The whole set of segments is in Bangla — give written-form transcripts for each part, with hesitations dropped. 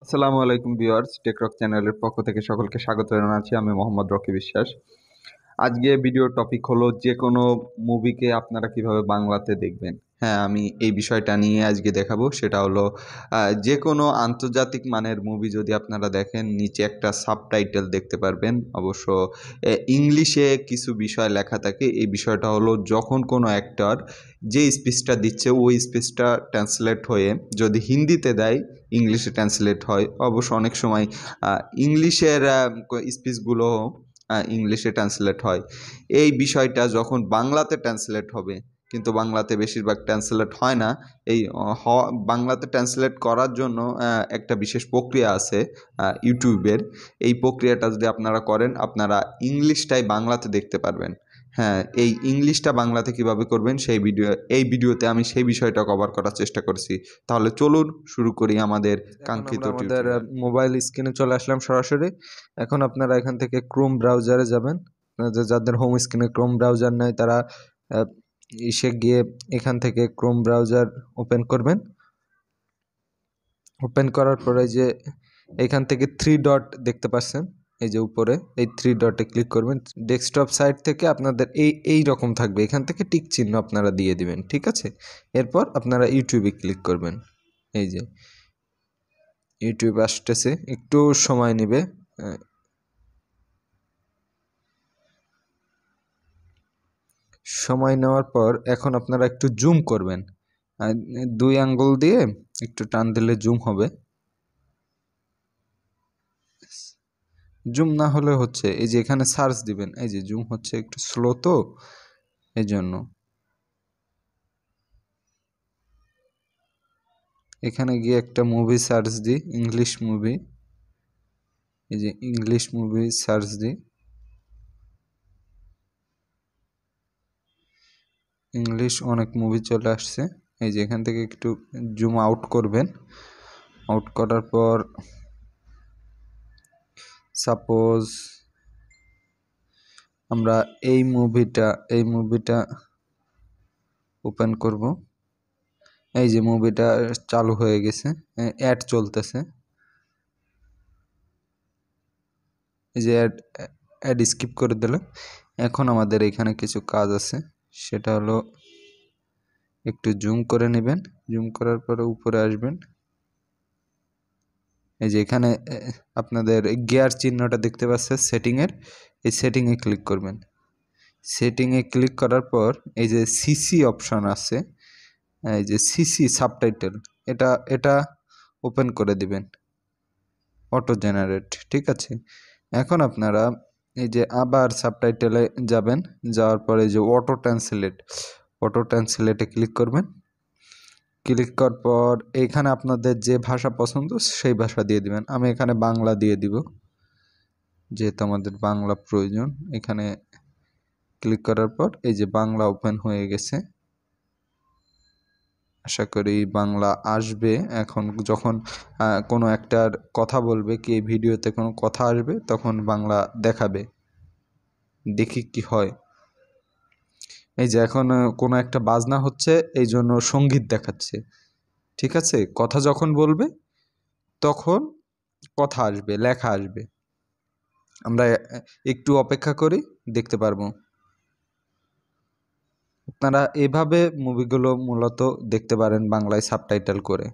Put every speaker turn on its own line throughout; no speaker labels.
আসসালামু আলাইকুম ভিউয়ার্স, টেকরক চ্যানেলের পক্ষ থেকে সকলকে স্বাগত জানাচ্ছি। আমি মোহাম্মদ রকি বিশ্বাস। আজকে ভিডিওর টপিক হলো যে কোনো মুভিকে আপনারা কিভাবে বাংলাতে দেখবেন। হ্যাঁ, আমি এই বিষয়টা নিয়ে আজকে দেখাবো। সেটা হলো যে কোনো আন্তর্জাতিক মানের মুভি যদি আপনারা দেখেন, নিচে একটা সাবটাইটেল দেখতে পারবেন। অবশ্য ইংলিশে কিছু বিষয় লেখা থাকে। এই বিষয়টা হলো যখন কোনো অ্যাক্টর যে স্পিচটা দিচ্ছে ওই স্পিচটা ট্রান্সলেট হয়ে যদি হিন্দিতে দেয়, ইংলিশে ট্রান্সলেট হয়। অবশ্য অনেক সময় ইংলিশের স্পিচগুলো ইংলিশে ট্রান্সলেট হয়। এই বিষয়টা যখন বাংলাতে ট্রান্সলেট হবে, কিন্তু বাংলাতে বেশিরভাগ ট্রান্সলেট হয় না। এই বাংলাতে ট্রান্সলেট করার জন্য একটা বিশেষ প্রক্রিয়া আছে ইউটিউবের। এই প্রক্রিয়াটা যদি আপনারা করেন, আপনারা ইংলিশটাই বাংলাতে দেখতে পারবেন। হ্যাঁ, এই ইংলিশটা বাংলাতে কিভাবে করবেন এই ভিডিওতে আমি সেই বিষয়টা কভার করার চেষ্টা করছি। তাহলে চলুন শুরু করি আমাদের কাঙ্ক্ষিত
আমাদের
টিউটোরিয়াল।
মোবাইল স্ক্রিনে চলে আসলাম সরাসরি। এখন আপনারা এখান থেকে ক্রোম ব্রাউজারে যাবেন। যাদের হোম স্ক্রিনে ক্রোম ব্রাউজার নেই তারা ইসে গিয়ে এখান থেকে ক্রোম ব্রাউজার ওপেন করবেন। ওপেন করার পরে যে এখান থেকে 3 ডট দেখতে পাচ্ছেন, এই যে উপরে এই 3 ডটে ক্লিক করবেন। ডেস্কটপ সাইট থেকে আপনাদের এই রকম থাকবে, এখান থেকে টিক চিহ্ন আপনারা দিয়ে দিবেন, ঠিক আছে। এরপর আপনারা ইউটিউবে ক্লিক করবেন। এই যে ইউটিউব আসতেছে, একটু সময় নেবে। সময় নেওয়ার পর এখন আপনারা একটু জুম করবেন। 2 আঙ্গুল দিয়ে একটু টান দিলে জুম হবে। জুম না হলে হচ্ছে এই যে এখানে সার্চ দিবেন, এই যে জুম হচ্ছে একটু স্লো, তো এই জন্য এখানে গিয়ে একটা মুভি সার্চ দিই, ইংলিশ মুভি। এই যে ইংলিশ মুভি সার্চ দিই, ইংলিশ অনেক মুভি চলে আসছে। এই যে এখান থেকে একটু জুম আউট করবেন। আউট করার পর সাপোজ আমরা এই মুভিটা ওপেন করব। এই যে মুভিটা চালু হয়ে গেছে, অ্যাড চলতেছে। এই যে অ্যাড স্কিপ করে দিলাম। এখন আমাদের এখানে কিছু কাজ আছে, সেটা হলো একটু জুম করে নেবেন। জুম করার পরে উপরে আসবেন। এই যে এখানে আপনাদের গিয়ার চিহ্নটা দেখতে পাচ্ছেন সেটিংয়ের, এই সেটিংয়ে ক্লিক করবেন। সেটিংয়ে ক্লিক করার পর এই যে সিসি অপশন আছে, এই যে সিসি সাবটাইটেল, এটা ওপেন করে দিবেন, অটো জেনারেট, ঠিক আছে। এখন আপনারা এই যে আবার সাবটাইটেলে যাবেন, যাওয়ার পরে এই যে অটো ট্রান্সলেটে ক্লিক করবেন। ক্লিক করার পর এখানে আপনাদের যে ভাষা পছন্দ সেই ভাষা দিয়ে দিবেন। আমি এখানে বাংলা দিয়ে দিব, যেহেতু আমাদের বাংলা প্রয়োজন। এখানে ক্লিক করার পর এই যে বাংলা ওপেন হয়ে গেছে। আশা করি বাংলা আসবে। এখন যখন কোনো একটার কথা বলবে, কি এই ভিডিওতে কোনো কথা আসবে, তখন বাংলা দেখাবে। দেখি কি হয়। এই যে এখন কোনো একটা বাজনা হচ্ছে, এই জন্য সঙ্গীত দেখাচ্ছে, ঠিক আছে। কথা যখন বলবে তখন কথা আসবে, লেখা আসবে। আমরা একটু অপেক্ষা করি, দেখতে পারবো। আপনারা এভাবে মুভিগুলো মূলত দেখতে পারেন বাংলায় সাবটাইটেল করে।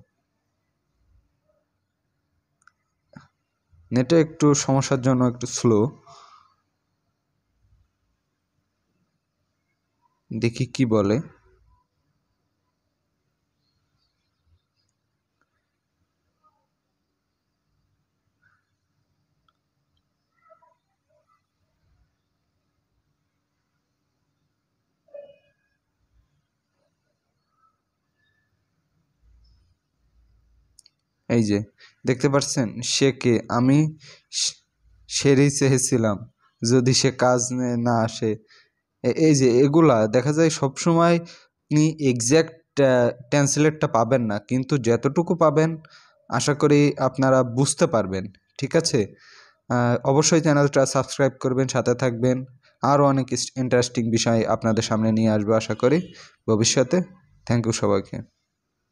নেটে একটু সমস্যার জন্য একটু স্লো, দেখি কি বলে। এই যে দেখতে পাচ্ছেন, সে কে, আমি সেরেই চেয়েছিলাম, যদি সে কাজ না আসে। এই যে এগুলা দেখা যায় সবসময় আপনি এক্স্যাক্ট ট্রান্সলেটটা পাবেন না, কিন্তু যতটুকু পাবেন আশা করি আপনারা বুঝতে পারবেন, ঠিক আছে। অবশ্যই চ্যানেলটা সাবস্ক্রাইব করবেন, সাথে থাকবেন। আরও অনেক ইন্টারেস্টিং বিষয় আপনাদের সামনে নিয়ে আসবো আশা করি ভবিষ্যতে। থ্যাংক ইউ সবাইকে।